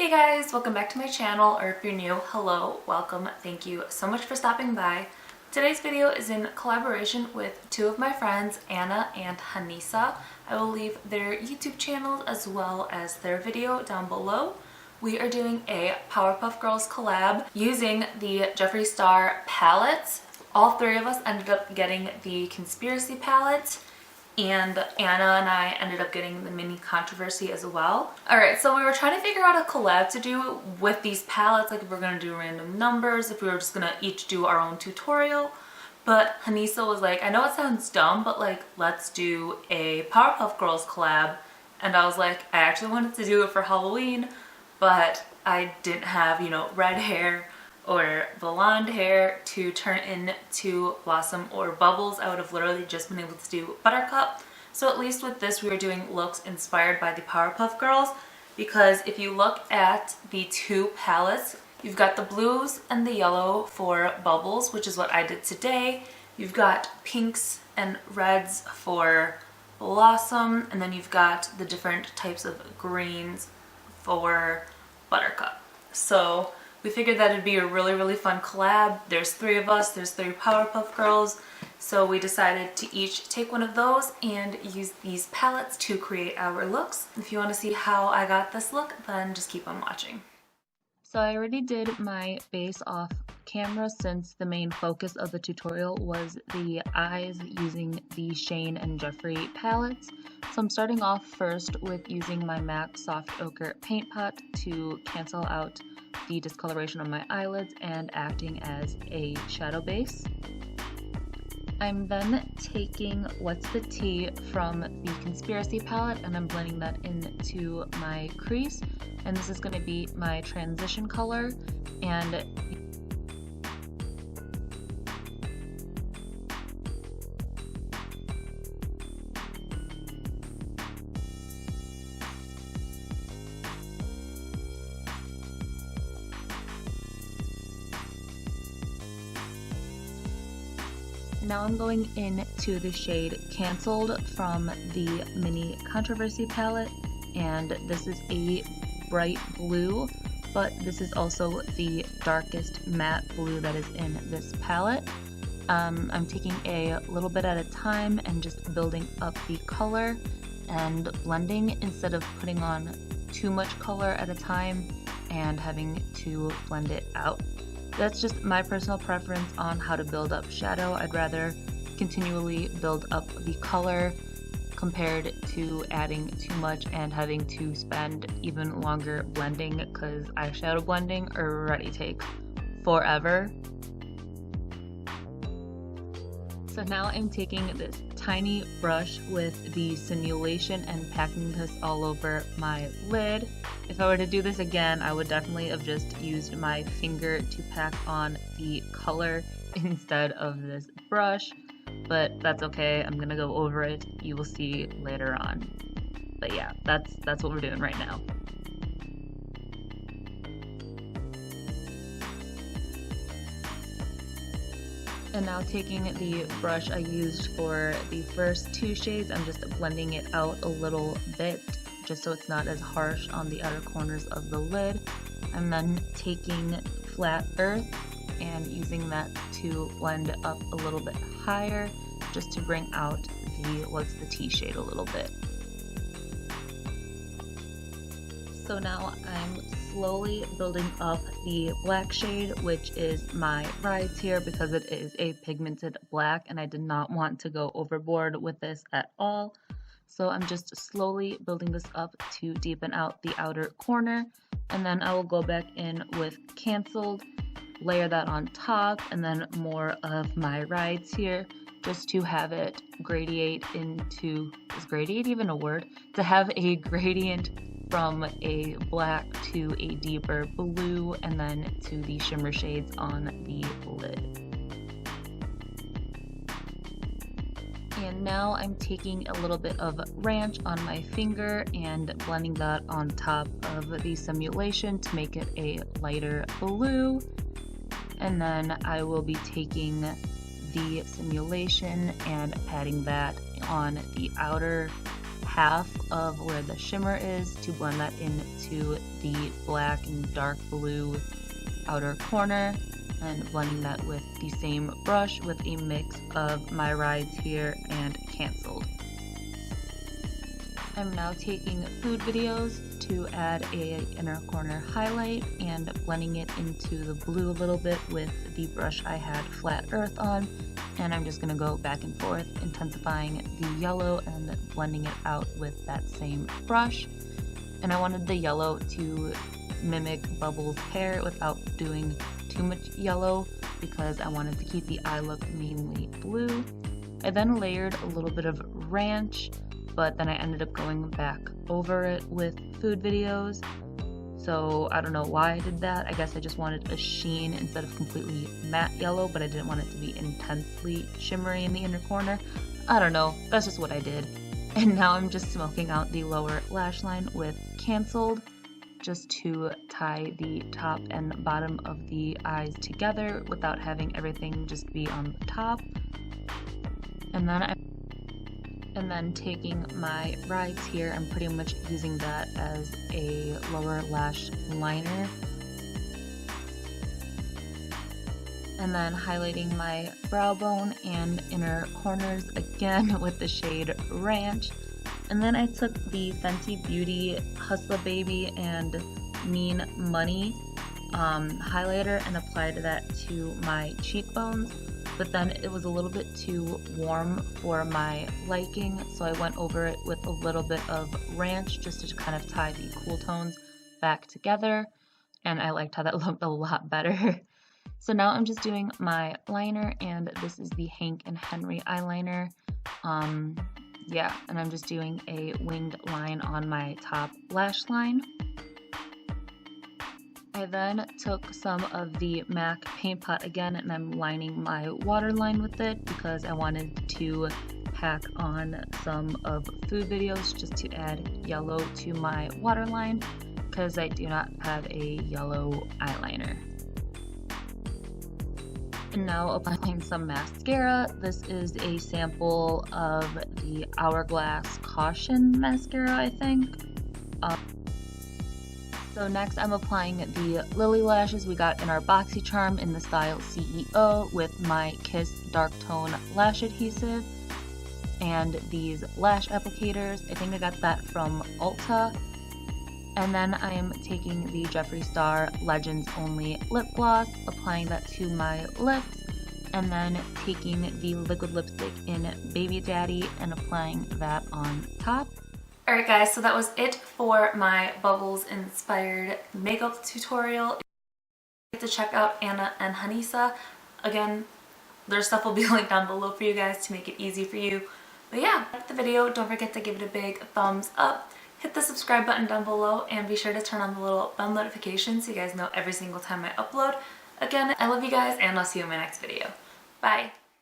Hey guys, welcome back to my channel, or if you're new, hello, welcome, thank you so much for stopping by. Today's video is in collaboration with two of my friends, Anna and Hanisah. I will leave their YouTube channels as well as their video down below. We are doing a Powerpuff Girls collab using the Jeffree Star palettes. All three of us ended up getting the Conspiracy palette, and Anna and I ended up getting the mini controversy as well. Alright, so we were trying to figure out a collab to do with these palettes, like if we're gonna do random numbers, if we were just gonna each do our own tutorial. But Hanisah was like, I know it sounds dumb, but like, let's do a Powerpuff Girls collab. And I was like, I actually wanted to do it for Halloween, but I didn't have, red hair or blonde hair to turn into Blossom or Bubbles. I would have literally just been able to do Buttercup. So at least with this, we were doing looks inspired by the Powerpuff Girls, because if you look at the two palettes, you've got the blues and the yellow for Bubbles, which is what I did today. You've got pinks and reds for Blossom, and then you've got the different types of greens for Buttercup. So we figured that it'd be a really fun collab. There's three of us, there's three Powerpuff Girls, so we decided to each take one of those and use these palettes to create our looks. If you want to see how I got this look, then just keep on watching. So I already did my base off camera, since the main focus of the tutorial was the eyes using the ShanexJeffree palettes. So I'm starting off first with using my MAC Soft Ochre paint pot to cancel out the discoloration on my eyelids and acting as a shadow base. I'm then taking What's the Tea from the Conspiracy palette, and I'm blending that into my crease, and this is going to be my transition color. And now I'm going into the shade Cancelled from the Mini Controversy palette, and this is a bright blue, but this is also the darkest matte blue that is in this palette. I'm taking a little bit at a time and just building up the color and blending instead of putting on too much color at a time and having to blend it out. That's just my personal preference on how to build up shadow. I'd rather continually build up the color compared to adding too much and having to spend even longer blending, because eyeshadow blending already takes forever. So now I'm taking this tiny brush with the simulation and packing this all over my lid. If I were to do this again, I would definitely have just used my finger to pack on the color instead of this brush, but that's okay. I'm gonna go over it. You will see later on. But yeah, that's what we're doing right now. And now taking the brush I used for the first two shades, I'm just blending it out a little bit, just so it's not as harsh on the outer corners of the lid. I'm then taking Flat Earth and using that to blend up a little bit higher, just to bring out the What's the Tea shade a little bit. So now I'm slowly building up the black shade, which is my Rise here, because it is a pigmented black and I did not want to go overboard with this at all. So I'm just slowly building this up to deepen out the outer corner, and then I will go back in with Cancelled, layer that on top, and then more of my Rides here, just to have it gradiate into, is gradiate even a word? To have a gradient from a black to a deeper blue, and then to the shimmer shades on the lid. And now I'm taking a little bit of ranch on my finger and blending that on top of the simulation to make it a lighter blue. And then I will be taking the simulation and patting that on the outer half of where the shimmer is to blend that into the black and dark blue outer corner, and blending that with the same brush with a mix of my rides here and canceled. I'm now taking food videos to add a inner corner highlight and blending it into the blue a little bit with the brush I had Flat Earth on, and I'm just going to go back and forth intensifying the yellow and blending it out with that same brush. And I wanted the yellow to mimic Bubbles' hair without doing too much yellow because I wanted to keep the eye look mainly blue. I then layered a little bit of ranch, but then I ended up going back over it with food videos. So I don't know why I did that. I guess I just wanted a sheen instead of completely matte yellow, but I didn't want it to be intensely shimmery in the inner corner. I don't know, that's just what I did. And now I'm just smoking out the lower lash line with canceled, just to tie the top and bottom of the eyes together without having everything just be on the top. And then taking my rides here, I'm pretty much using that as a lower lash liner. And then highlighting my brow bone and inner corners again with the shade Ranch. And then I took the Fenty Beauty Hustler Baby and Mean Money highlighter and applied that to my cheekbones. But then it was a little bit too warm for my liking, so I went over it with a little bit of Ranch just to kind of tie the cool tones back together, and I liked how that looked a lot better. So now I'm just doing my liner, and this is the Hank and Henry eyeliner. Yeah, and I'm just doing a winged line on my top lash line. I then took some of the MAC paint pot again, and I'm lining my waterline with it because I wanted to pack on some of food videos just to add yellow to my waterline because I do not have a yellow eyeliner. And now applying some mascara. This is a sample of the Hourglass Caution mascara, I think. So next I'm applying the Lily lashes we got in our Boxycharm in the style CEO with my Kiss Dark Tone Lash Adhesive and these lash applicators. I think I got that from Ulta. And then I am taking the Jeffree Star Legends Only Lip Gloss, applying that to my lips, and then taking the liquid lipstick in Baby Daddy and applying that on top. Alright guys, so that was it for my Bubbles inspired makeup tutorial. To check out Anna and Hanisah. Again, their stuff will be linked down below for you guys to make it easy for you. But yeah, like the video, don't forget to give it a big thumbs up. Hit the subscribe button down below and be sure to turn on the little bell notification so you guys know every single time I upload. Again, I love you guys and I'll see you in my next video. Bye!